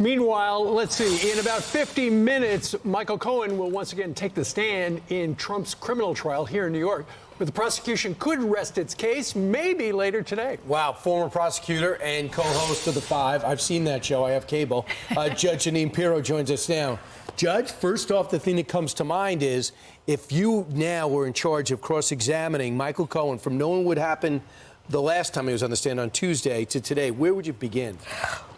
Meanwhile, let's see, in about 50 minutes, Michael Cohen will once again take the stand in Trump's criminal trial here in New York, where the prosecution could rest its case maybe later today. Wow, former prosecutor and co-host of The Five. I've seen that show. I have cable. Judge Jeanine Pirro joins us now. Judge, first off, the thing that comes to mind is if you now were in charge of cross-examining Michael Cohen from knowing what happened the last time he was on the stand on Tuesday to today, where would you begin?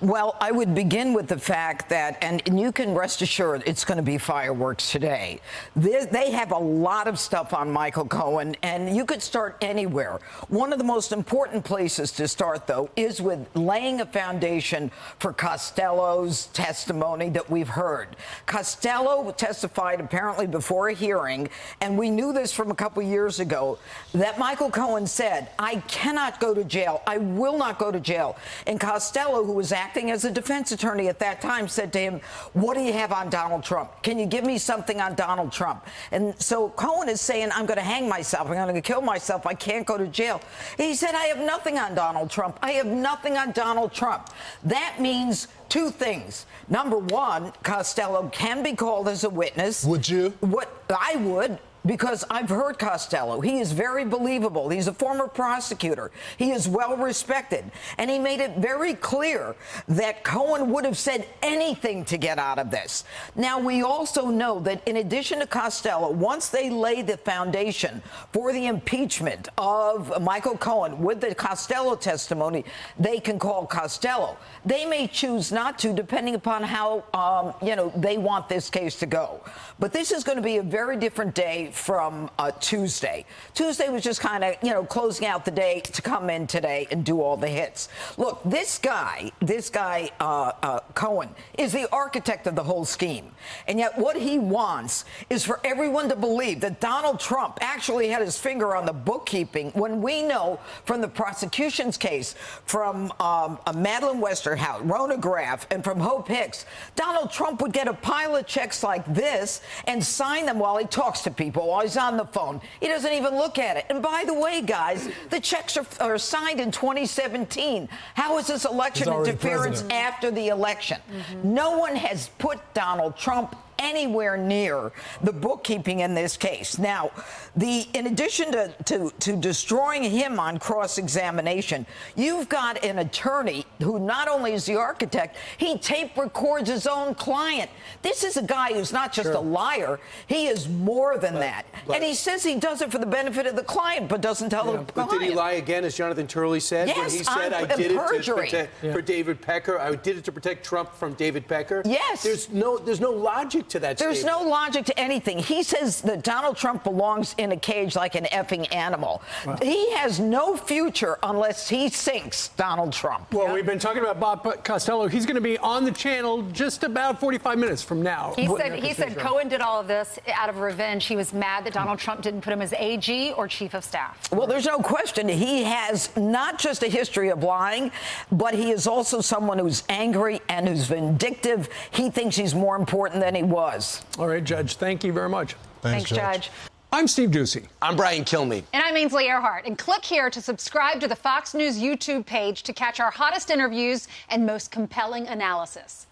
Well, I would begin with the fact that, and you can rest assured it's going to be fireworks today. They have a lot of stuff on Michael Cohen, and you could start anywhere. One of the most important places to start, though, is with laying a foundation for Costello's testimony that we've heard. Costello testified apparently before a hearing, and we knew this from a couple years ago, that Michael Cohen said, I cannot go to jail. I will not go to jail. And Costello, who was acting as a defense attorney at that time, said to him, what do you have on Donald Trump? Can you give me something on Donald Trump? And so Cohen is saying, I'm going to hang myself. I'm going to kill myself. I can't go to jail. And he said, I have nothing on Donald Trump. I have nothing on Donald Trump. That means two things. Number one, Costello can be called as a witness. Would you? I would. Because I've heard Costello. He is very believable. He's a former prosecutor. He is well respected. And he made it very clear that Cohen would have said anything to get out of this. Now, we also know that in addition to Costello, once they lay the foundation for the impeachment of Michael Cohen with the Costello testimony, they can call Costello. They may choose not to, depending upon how, they want this case to go. But this is going to be a very different day from Tuesday. Tuesday was just kind of, closing out the day to come in today and do all the hits. Look, this guy, Cohen, is the architect of the whole scheme. And yet what he wants is for everyone to believe that Donald Trump actually had his finger on the bookkeeping, when we know from the prosecution's case, from Madeleine Westerhout, Rona Graff, and from Hope Hicks, Donald Trump would get a pile of checks like this and sign them while he talks to people, while he's on the phone. He doesn't even look at it. And by the way, guys, the checks are signed in 2017. How is this election interference after the election? No one has put Donald Trump anywhere near the bookkeeping in this case. Now, in addition to destroying him on cross-examination, you've got an attorney who not only is the architect, he tape records his own client. This is a guy who's not just a liar. He is more than that. And he says he does it for the benefit of the client, but doesn't tell the client. But did he lie again, as Jonathan Turley said? Yes, when he said, I did it to protect for David Pecker. I did it to protect Trump from David Pecker. Yes. There's no logic to that There's statement. no logic to anything. He says that Donald Trump belongs in a cage like an effing animal. Wow. He has no future unless he sinks Donald Trump. Well, we've been talking about Bob Costello. He's going to be on the channel just about 45 minutes from now. He said Cohen did all of this out of revenge. He was mad that Donald Trump didn't put him as AG or chief of staff. Well, there's no question. He has not just a history of lying, but he is also someone who's angry and who's vindictive. He thinks he's more important than he was. All right, Judge, thank you very much. Thanks, Judge. I'm Steve Ducey. I'm Brian Kilmeade. And I'm Ainsley Earhart. And click here to subscribe to the Fox News YouTube page to catch our hottest interviews and most compelling analysis.